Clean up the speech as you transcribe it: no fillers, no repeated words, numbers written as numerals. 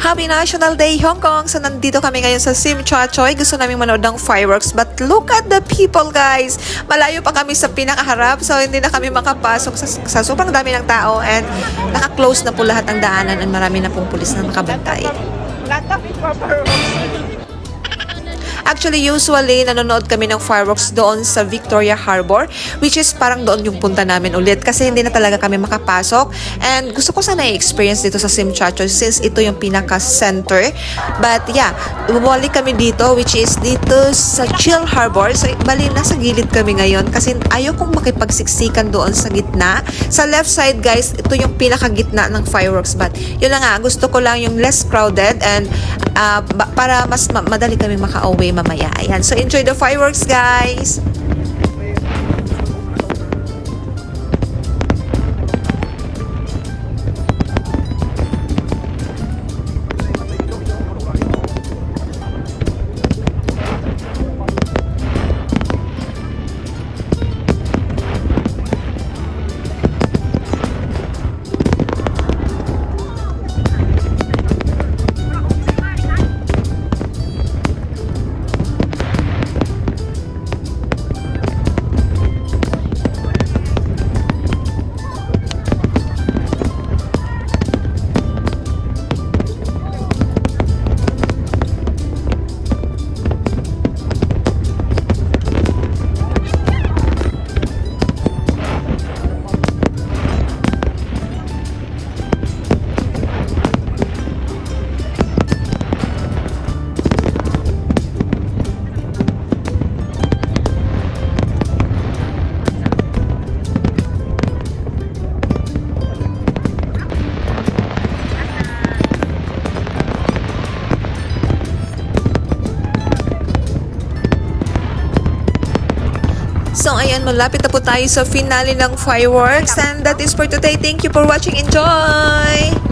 Happy National Day, Hong Kong! So, nandito kami ngayon sa Sim Cha Choy. Gusto namin manood ng fireworks. But look at the people, guys! Malayo pa kami sa pinakaharap. So, hindi na kami makapasok sa sobrang dami ng tao. And naka-close na po lahat ng daanan. And marami na pong pulis na nakabantay. Actually, usually, nanonood kami ng fireworks doon sa Victoria Harbor, which is parang doon yung punta namin ulit kasi hindi na talaga kami makapasok. And gusto ko sana i-experience dito sa Sim Cha Choy since ito yung pinaka-center. But yeah, bumalik kami dito, which is dito sa Chill Harbor. So, bali, nasa gilid kami ngayon kasi ayaw kong makipagsiksikan doon sa gitna. Sa left side, guys, ito yung pinaka-gitna ng fireworks. But yun na nga, gusto ko lang yung less crowded and para mas madali kami maka-away mamaya. Ayan. So, enjoy the fireworks, guys! So, ayan, malapit na po tayo sa finale ng fireworks. And that is for today. Thank you for watching. Enjoy!